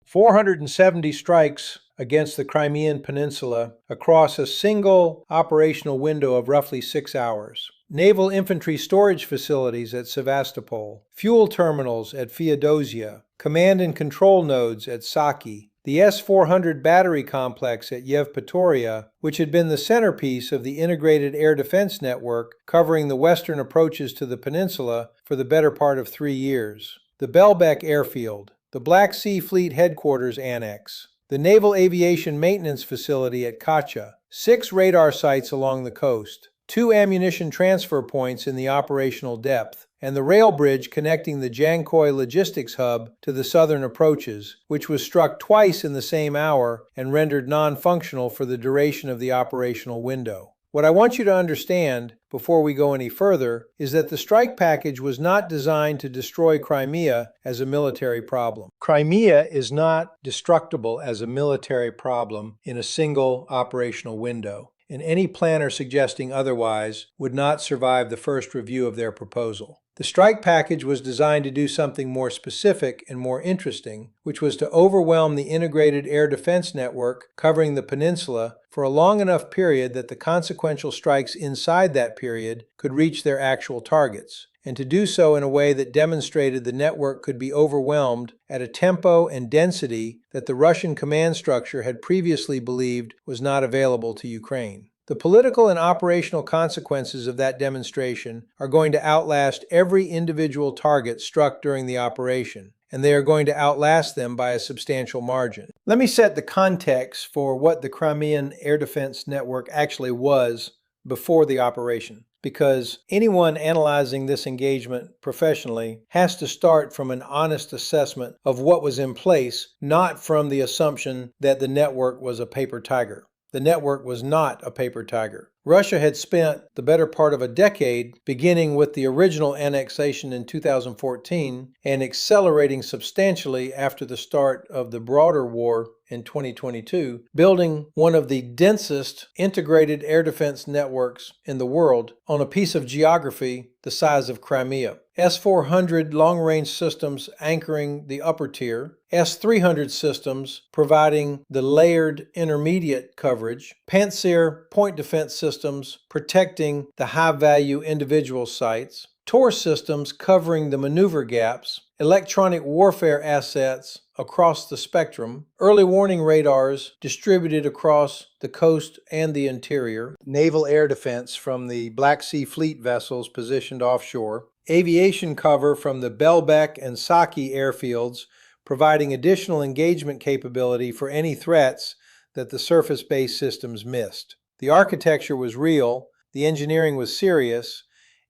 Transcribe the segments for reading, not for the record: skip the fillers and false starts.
470 strikes against the Crimean Peninsula across a single operational window of roughly 6 hours. Naval infantry storage facilities at Sevastopol, fuel terminals at Feodosia, command and control nodes at Saki, the S-400 battery complex at Yevpatoria, which had been the centerpiece of the integrated air defense network covering the western approaches to the peninsula for the better part of 3 years, the Belbek airfield, the Black Sea Fleet Headquarters Annex, the Naval Aviation Maintenance Facility at Kacha, 6 radar sites along the coast, 2 ammunition transfer points in the operational depth, and the rail bridge connecting the Jankoy logistics hub to the southern approaches, which was struck twice in the same hour and rendered non-functional for the duration of the operational window. What I want you to understand, before we go any further, is that the strike package was not designed to destroy Crimea as a military problem. Crimea is not destructible as a military problem in a single operational window, and any planner suggesting otherwise would not survive the first review of their proposal. The strike package was designed to do something more specific and more interesting, which was to overwhelm the integrated air defense network covering the peninsula for a long enough period that the consequential strikes inside that period could reach their actual targets, and to do so in a way that demonstrated the network could be overwhelmed at a tempo and density that the Russian command structure had previously believed was not available to Ukraine. The political and operational consequences of that demonstration are going to outlast every individual target struck during the operation, and they are going to outlast them by a substantial margin. Let me set the context for what the Crimean Air Defense Network actually was before the operation, because anyone analyzing this engagement professionally has to start from an honest assessment of what was in place, not from the assumption that the network was a paper tiger. The network was not a paper tiger. Russia had spent the better part of a decade, beginning with the original annexation in 2014 and accelerating substantially after the start of the broader war in 2022, building one of the densest integrated air defense networks in the world on a piece of geography the size of Crimea. S-400 long-range systems anchoring the upper tier, S-300 systems providing the layered intermediate coverage, Pantsir point defense systems protecting the high-value individual sites, Tor systems covering the maneuver gaps, electronic warfare assets across the spectrum, early warning radars distributed across the coast and the interior, naval air defense from the Black Sea Fleet vessels positioned offshore, aviation cover from the Belbek and Saki airfields, providing additional engagement capability for any threats that the surface-based systems missed. The architecture was real, the engineering was serious,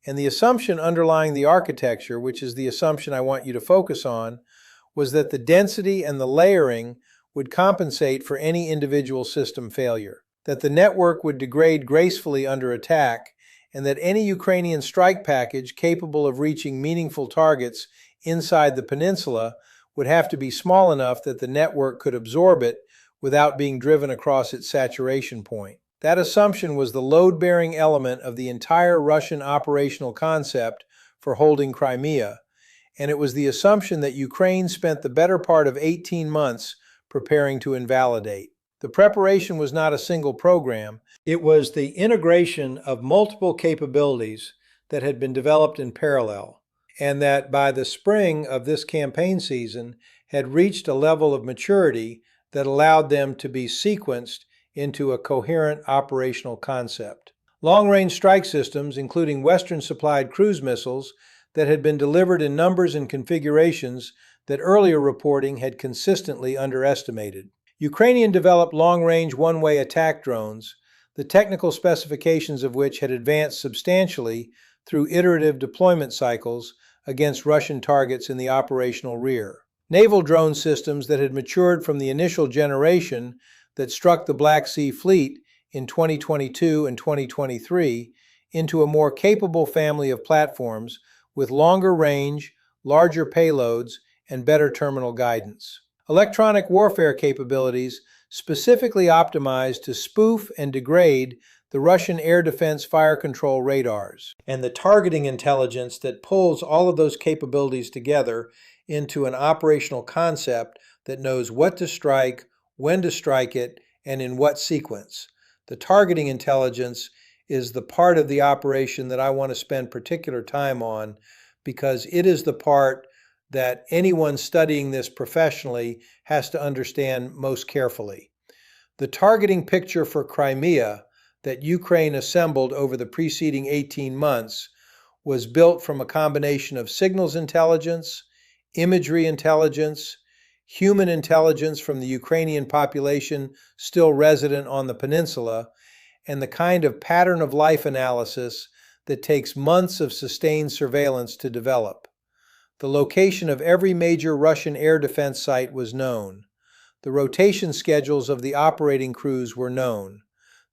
and the assumption underlying the architecture, which is the assumption I want you to focus on, was that the density and the layering would compensate for any individual system failure, that the network would degrade gracefully under attack, and that any Ukrainian strike package capable of reaching meaningful targets inside the peninsula would have to be small enough that the network could absorb it without being driven across its saturation point. That assumption was the load-bearing element of the entire Russian operational concept for holding Crimea, and it was the assumption that Ukraine spent the better part of 18 months preparing to invalidate. The preparation was not a single program. It was the integration of multiple capabilities that had been developed in parallel, and that by the spring of this campaign season had reached a level of maturity that allowed them to be sequenced into a coherent operational concept. Long-range strike systems, including Western-supplied cruise missiles that had been delivered in numbers and configurations that earlier reporting had consistently underestimated. Ukrainian-developed long-range one-way attack drones, the technical specifications of which had advanced substantially through iterative deployment cycles against Russian targets in the operational rear. Naval drone systems that had matured from the initial generation that struck the Black Sea Fleet in 2022 and 2023 into a more capable family of platforms with longer range, larger payloads, and better terminal guidance. Electronic warfare capabilities specifically optimized to spoof and degrade the Russian air defense fire control radars, and the targeting intelligence that pulls all of those capabilities together into an operational concept that knows what to strike, when to strike it, and in what sequence. The targeting intelligence is the part of the operation that I want to spend particular time on because it is the part that anyone studying this professionally has to understand most carefully. The targeting picture for Crimea that Ukraine assembled over the preceding 18 months was built from a combination of signals intelligence, imagery intelligence, human intelligence from the Ukrainian population still resident on the peninsula, and the kind of pattern of life analysis that takes months of sustained surveillance to develop. The location of every major Russian air defense site was known. The rotation schedules of the operating crews were known.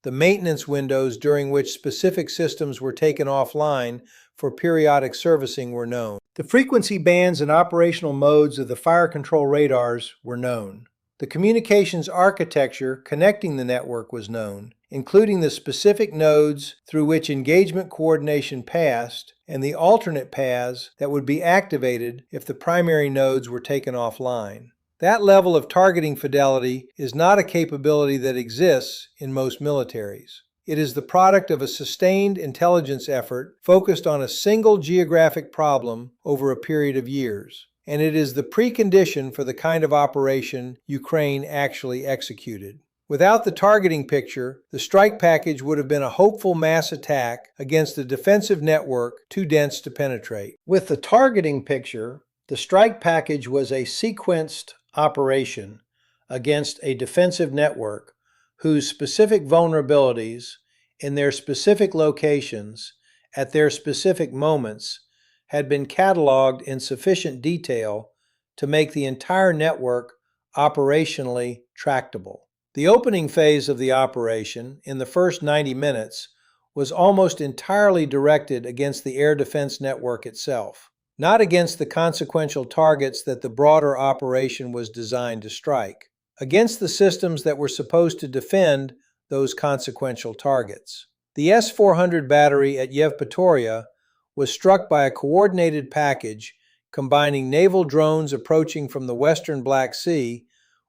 The maintenance windows during which specific systems were taken offline for periodic servicing were known. The frequency bands and operational modes of the fire control radars were known. The communications architecture connecting the network was known, including the specific nodes through which engagement coordination passed and the alternate paths that would be activated if the primary nodes were taken offline. That level of targeting fidelity is not a capability that exists in most militaries. It is the product of a sustained intelligence effort focused on a single geographic problem over a period of years, and it is the precondition for the kind of operation Ukraine actually executed. Without the targeting picture, the strike package would have been a hopeful mass attack against a defensive network too dense to penetrate. With the targeting picture, the strike package was a sequenced operation against a defensive network whose specific vulnerabilities in their specific locations at their specific moments had been cataloged in sufficient detail to make the entire network operationally tractable. The opening phase of the operation, in the first 90 minutes, was almost entirely directed against the air defense network itself, not against the consequential targets that the broader operation was designed to strike, against the systems that were supposed to defend those consequential targets. The S-400 battery at Yevpatoria was struck by a coordinated package combining naval drones approaching from the western Black Sea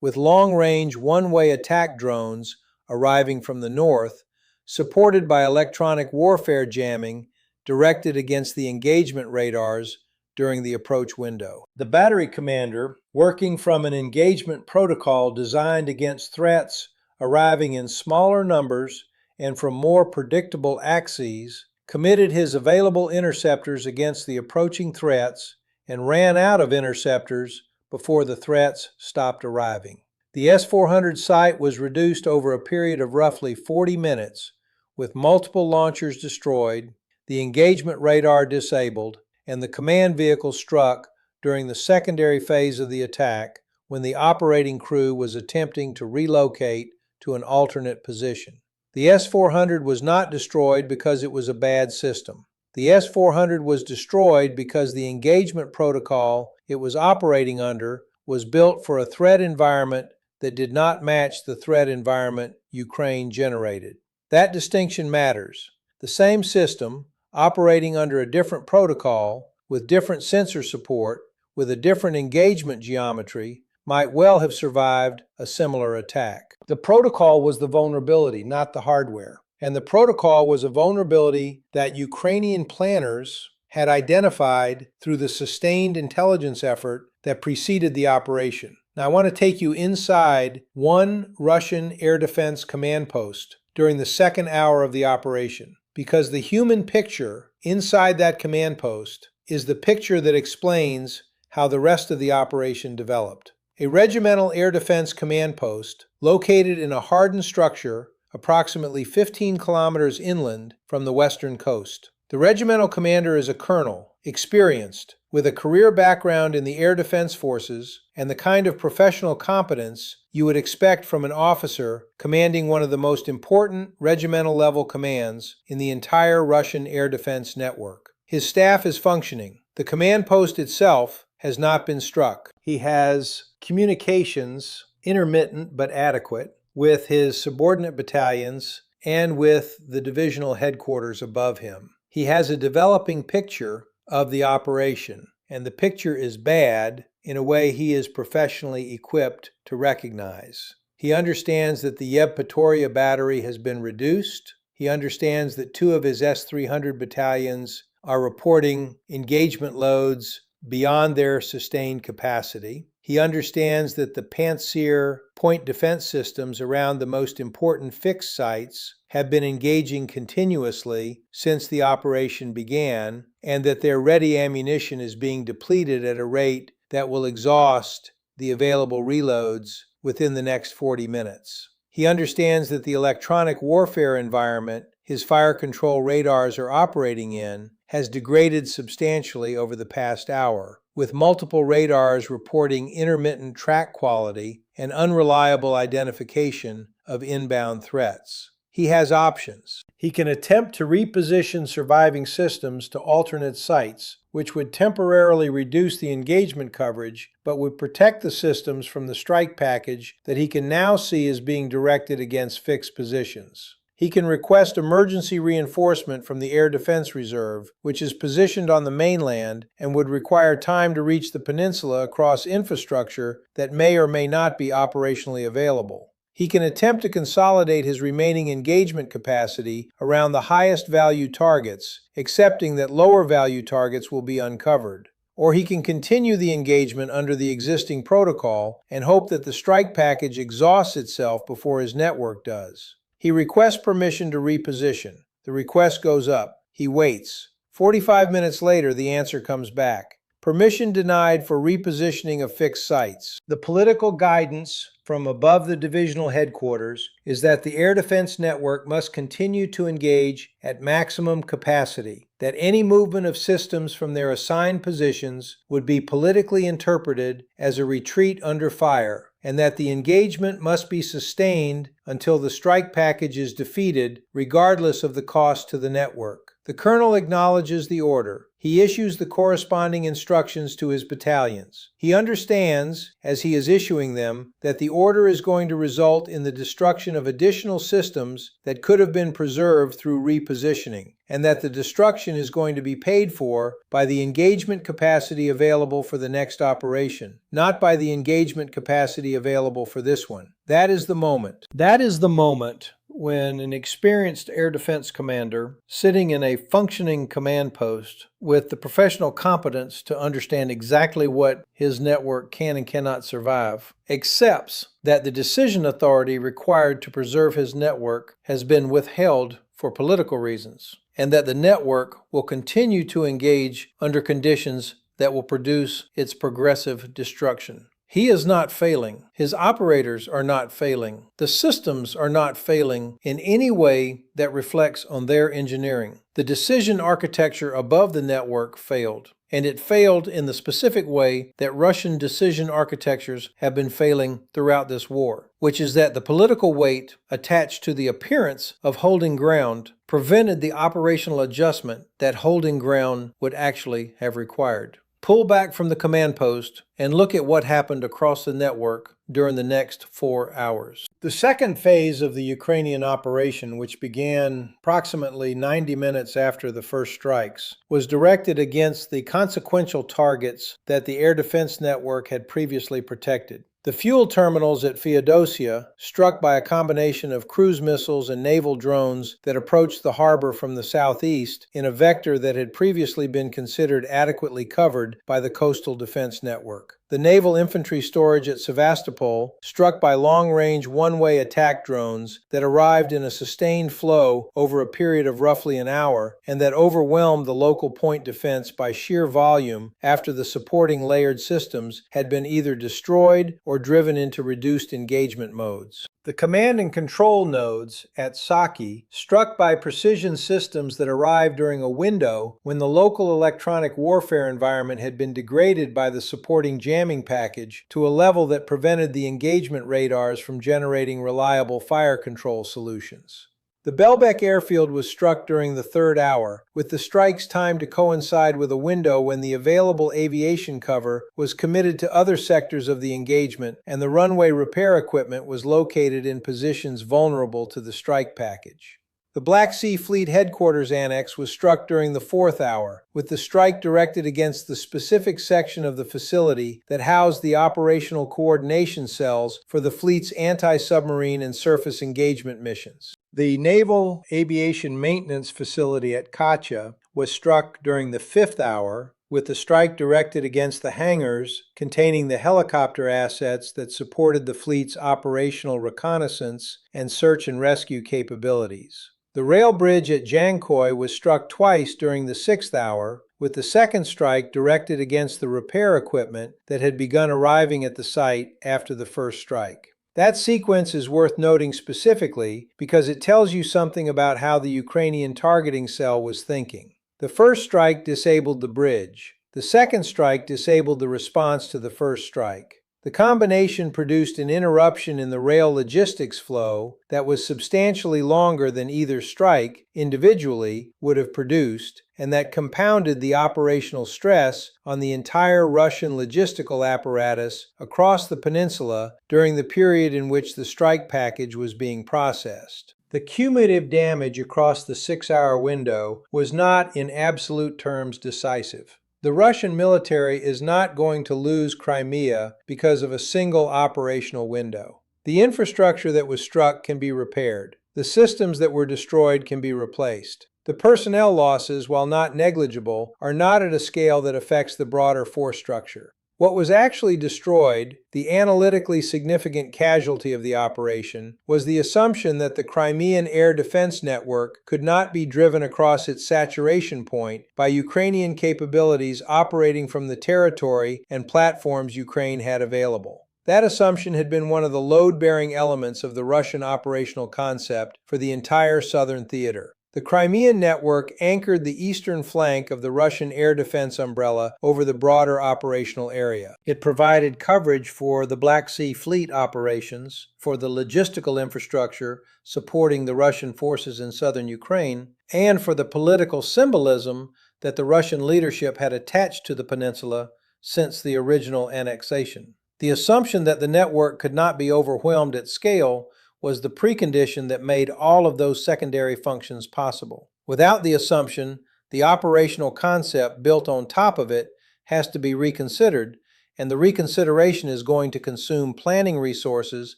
with long-range one-way attack drones arriving from the north, supported by electronic warfare jamming directed against the engagement radars during the approach window. The battery commander, working from an engagement protocol designed against threats arriving in smaller numbers and from more predictable axes, committed his available interceptors against the approaching threats and ran out of interceptors before the threats stopped arriving. The S-400 site was reduced over a period of roughly 40 minutes, with multiple launchers destroyed, the engagement radar disabled, and the command vehicle struck during the secondary phase of the attack when the operating crew was attempting to relocate to an alternate position. The S-400 was not destroyed because it was a bad system. The S-400 was destroyed because the engagement protocol it was operating under was built for a threat environment that did not match the threat environment Ukraine generated. That distinction matters. The same system, operating under a different protocol, with different sensor support, with a different engagement geometry, might well have survived a similar attack. The protocol was the vulnerability, not the hardware. And the protocol was a vulnerability that Ukrainian planners had identified through the sustained intelligence effort that preceded the operation. Now, I want to take you inside one Russian air defense command post during the second hour of the operation, because the human picture inside that command post is the picture that explains how the rest of the operation developed. A regimental air defense command post located in a hardened structure approximately 15 kilometers inland from the western coast. The regimental commander is a colonel, experienced, with a career background in the air defense forces and the kind of professional competence you would expect from an officer commanding one of the most important regimental level commands in the entire Russian air defense network. His staff is functioning. The command post itself has not been struck. He has communications, intermittent but adequate, with his subordinate battalions and with the divisional headquarters above him. He has a developing picture of the operation, and the picture is bad in a way he is professionally equipped to recognize. He understands that the Yevpatoria battery has been reduced. He understands that 2 of his S-300 battalions are reporting engagement loads beyond their sustained capacity. He understands that the Pantsir point defense systems around the most important fixed sites have been engaging continuously since the operation began, and that their ready ammunition is being depleted at a rate that will exhaust the available reloads within the next 40 minutes. He understands that the electronic warfare environment his fire control radars are operating in has degraded substantially over the past hour, with multiple radars reporting intermittent track quality and unreliable identification of inbound threats. He has options. He can attempt to reposition surviving systems to alternate sites, which would temporarily reduce the engagement coverage, but would protect the systems from the strike package that he can now see as being directed against fixed positions. He can request emergency reinforcement from the Air Defense Reserve, which is positioned on the mainland and would require time to reach the peninsula across infrastructure that may or may not be operationally available. He can attempt to consolidate his remaining engagement capacity around the highest value targets, accepting that lower value targets will be uncovered. Or he can continue the engagement under the existing protocol and hope that the strike package exhausts itself before his network does. He requests permission to reposition. The request goes up. He waits. 45 minutes later, the answer comes back. Permission denied for repositioning of fixed sites. The political guidance from above the divisional headquarters is that the air defense network must continue to engage at maximum capacity, that any movement of systems from their assigned positions would be politically interpreted as a retreat under fire, and that the engagement must be sustained until the strike package is defeated, regardless of the cost to the network. The colonel acknowledges the order. He issues the corresponding instructions to his battalions. He understands, as he is issuing them, that the order is going to result in the destruction of additional systems that could have been preserved through repositioning, and that the destruction is going to be paid for by the engagement capacity available for the next operation, not by the engagement capacity available for this one. That is the moment. That is the moment when an experienced air defense commander, sitting in a functioning command post with the professional competence to understand exactly what his network can and cannot survive, accepts that the decision authority required to preserve his network has been withheld for political reasons, and that the network will continue to engage under conditions that will produce its progressive destruction. He is not failing. His operators are not failing. The systems are not failing in any way that reflects on their engineering. The decision architecture above the network failed, and it failed in the specific way that Russian decision architectures have been failing throughout this war, which is that the political weight attached to the appearance of holding ground prevented the operational adjustment that holding ground would actually have required. Pull back from the command post and look at what happened across the network during the next 4 hours. The second phase of the Ukrainian operation, which began approximately 90 minutes after the first strikes, was directed against the consequential targets that the air defense network had previously protected. The fuel terminals at Feodosia, struck by a combination of cruise missiles and naval drones that approached the harbor from the southeast in a vector that had previously been considered adequately covered by the coastal defense network. The naval infantry storage at Sevastopol, struck by long-range one-way attack drones that arrived in a sustained flow over a period of roughly an hour and that overwhelmed the local point defense by sheer volume after the supporting layered systems had been either destroyed or driven into reduced engagement modes. The command and control nodes at Saki, struck by precision systems that arrived during a window when the local electronic warfare environment had been degraded by the supporting jamming package to a level that prevented the engagement radars from generating reliable fire control solutions. The Belbek airfield was struck during the third hour, with the strikes timed to coincide with a window when the available aviation cover was committed to other sectors of the engagement and the runway repair equipment was located in positions vulnerable to the strike package. The Black Sea Fleet Headquarters Annex was struck during the 4th hour, with the strike directed against the specific section of the facility that housed the operational coordination cells for the fleet's anti-submarine and surface engagement missions. The Naval Aviation Maintenance Facility at Kacha was struck during the 5th hour, with the strike directed against the hangars containing the helicopter assets that supported the fleet's operational reconnaissance and search and rescue capabilities. The rail bridge at Jankoy was struck twice during the 6th hour, with the second strike directed against the repair equipment that had begun arriving at the site after the first strike. That sequence is worth noting specifically because it tells you something about how the Ukrainian targeting cell was thinking. The first strike disabled the bridge. The second strike disabled the response to the first strike. The combination produced an interruption in the rail logistics flow that was substantially longer than either strike individually would have produced, and that compounded the operational stress on the entire Russian logistical apparatus across the peninsula during the period in which the strike package was being processed. The cumulative damage across the 6-hour window was not in absolute terms decisive. The Russian military is not going to lose Crimea because of a single operational window. The infrastructure that was struck can be repaired. The systems that were destroyed can be replaced. The personnel losses, while not negligible, are not at a scale that affects the broader force structure. What was actually destroyed, the analytically significant casualty of the operation, was the assumption that the Crimean air defense network could not be driven across its saturation point by Ukrainian capabilities operating from the territory and platforms Ukraine had available. That assumption had been one of the load-bearing elements of the Russian operational concept for the entire southern theater. The Crimean network anchored the eastern flank of the Russian air defense umbrella over the broader operational area. It provided coverage for the Black Sea Fleet operations, for the logistical infrastructure supporting the Russian forces in southern Ukraine, and for the political symbolism that the Russian leadership had attached to the peninsula since the original annexation. The assumption that the network could not be overwhelmed at scale was the precondition that made all of those secondary functions possible. Without the assumption, the operational concept built on top of it has to be reconsidered, and the reconsideration is going to consume planning resources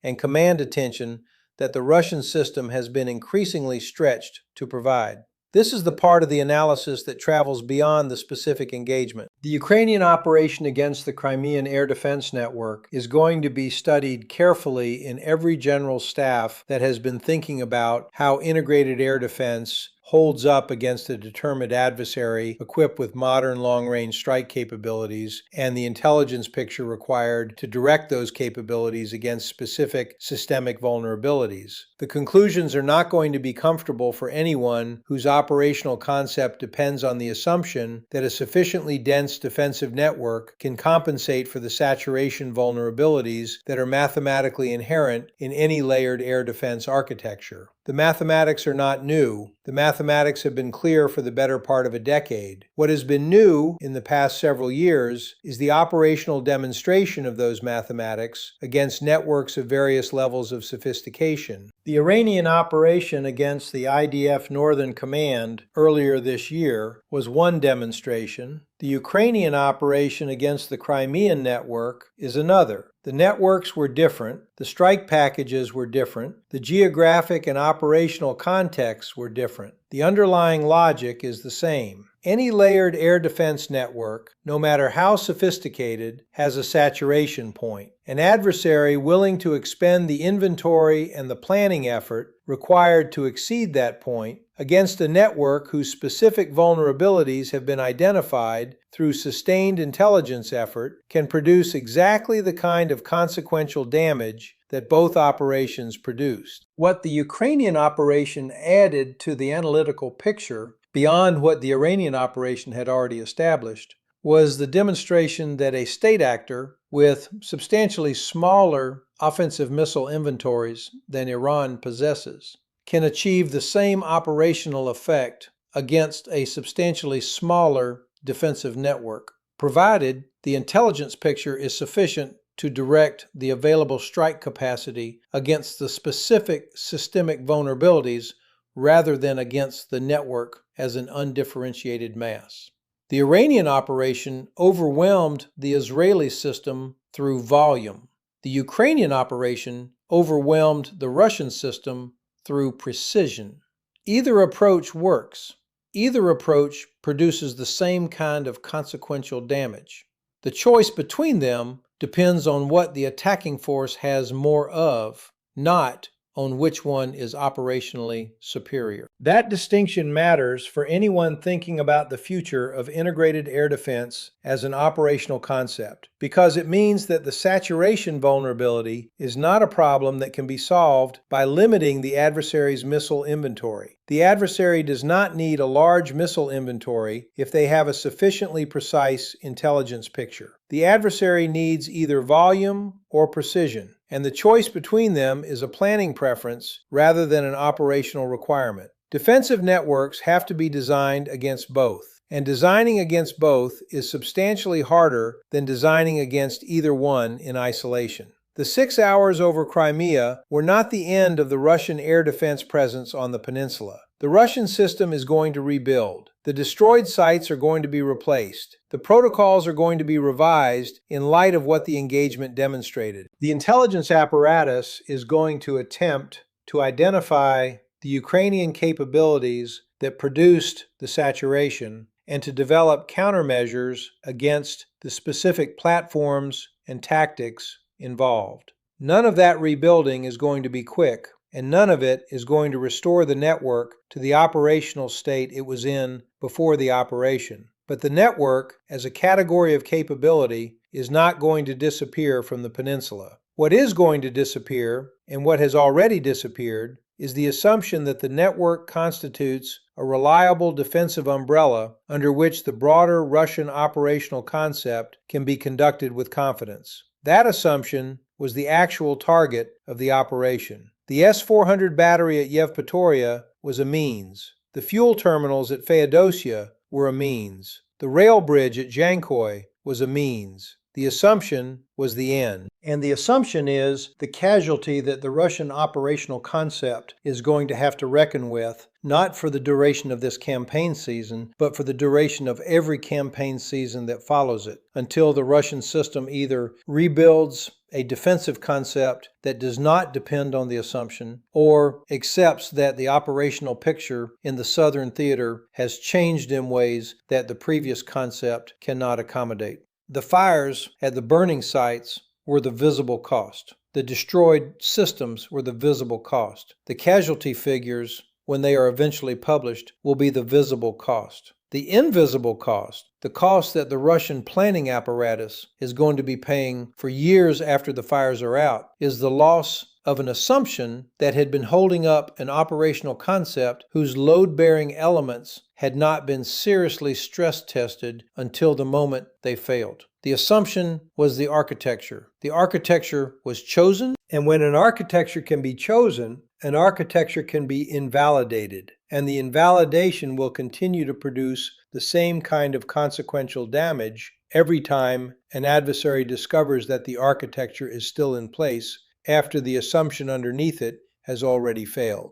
and command attention that the Russian system has been increasingly stretched to provide. This is the part of the analysis that travels beyond the specific engagement. The Ukrainian operation against the Crimean air defense network is going to be studied carefully in every general staff that has been thinking about how integrated air defense holds up against a determined adversary equipped with modern long-range strike capabilities and the intelligence picture required to direct those capabilities against specific systemic vulnerabilities. The conclusions are not going to be comfortable for anyone whose operational concept depends on the assumption that a sufficiently dense defensive network can compensate for the saturation vulnerabilities that are mathematically inherent in any layered air defense architecture. The mathematics are not new. The mathematics have been clear for the better part of a decade. What has been new in the past several years is the operational demonstration of those mathematics against networks of various levels of sophistication. The Iranian operation against the IDF Northern Command earlier this year was one demonstration. The Ukrainian operation against the Crimean network is another. The networks were different, the strike packages were different, the geographic and operational contexts were different. The underlying logic is the same. Any layered air defense network, no matter how sophisticated, has a saturation point. An adversary willing to expend the inventory and the planning effort required to exceed that point against a network whose specific vulnerabilities have been identified through sustained intelligence effort can produce exactly the kind of consequential damage that both operations produced. What the Ukrainian operation added to the analytical picture, beyond what the Iranian operation had already established, was the demonstration that a state actor with substantially smaller offensive missile inventories than Iran possesses can achieve the same operational effect against a substantially smaller defensive network, provided the intelligence picture is sufficient to direct the available strike capacity against the specific systemic vulnerabilities rather than against the network as an undifferentiated mass. The Iranian operation overwhelmed the Israeli system through volume. The Ukrainian operation overwhelmed the Russian system through precision. Either approach works. Either approach produces the same kind of consequential damage. The choice between them depends on what the attacking force has more of, not on which one is operationally superior. That distinction matters for anyone thinking about the future of integrated air defense as an operational concept, because it means that the saturation vulnerability is not a problem that can be solved by limiting the adversary's missile inventory. The adversary does not need a large missile inventory if they have a sufficiently precise intelligence picture. The adversary needs either volume or precision, and the choice between them is a planning preference rather than an operational requirement. Defensive networks have to be designed against both, and designing against both is substantially harder than designing against either one in isolation. The 6 hours over Crimea were not the end of the Russian air defense presence on the peninsula. The Russian system is going to rebuild. The destroyed sites are going to be replaced. The protocols are going to be revised in light of what the engagement demonstrated. The intelligence apparatus is going to attempt to identify the Ukrainian capabilities that produced the saturation and to develop countermeasures against the specific platforms and tactics involved. None of that rebuilding is going to be quick, and none of it is going to restore the network to the operational state it was in before the operation. But the network, as a category of capability, is not going to disappear from the peninsula. What is going to disappear, and what has already disappeared, is the assumption that the network constitutes a reliable defensive umbrella under which the broader Russian operational concept can be conducted with confidence. That assumption was the actual target of the operation. The S-400 battery at Yevpatoria was a means. The fuel terminals at Feodosia were a means. The rail bridge at Jankoy was a means. The assumption was the end. And the assumption is the casualty that the Russian operational concept is going to have to reckon with, not for the duration of this campaign season, but for the duration of every campaign season that follows it, until the Russian system either rebuilds a defensive concept that does not depend on the assumption, or accepts that the operational picture in the southern theater has changed in ways that the previous concept cannot accommodate. The fires at the burning sites were the visible cost. The destroyed systems were the visible cost. The casualty figures, when they are eventually published, will be the visible cost. The invisible cost, the cost that the Russian planning apparatus is going to be paying for years after the fires are out, is the loss of an assumption that had been holding up an operational concept whose load-bearing elements had not been seriously stress-tested until the moment they failed. The assumption was the architecture. The architecture was chosen, and when an architecture can be chosen, an architecture can be invalidated, and the invalidation will continue to produce the same kind of consequential damage every time an adversary discovers that the architecture is still in place after the assumption underneath it has already failed.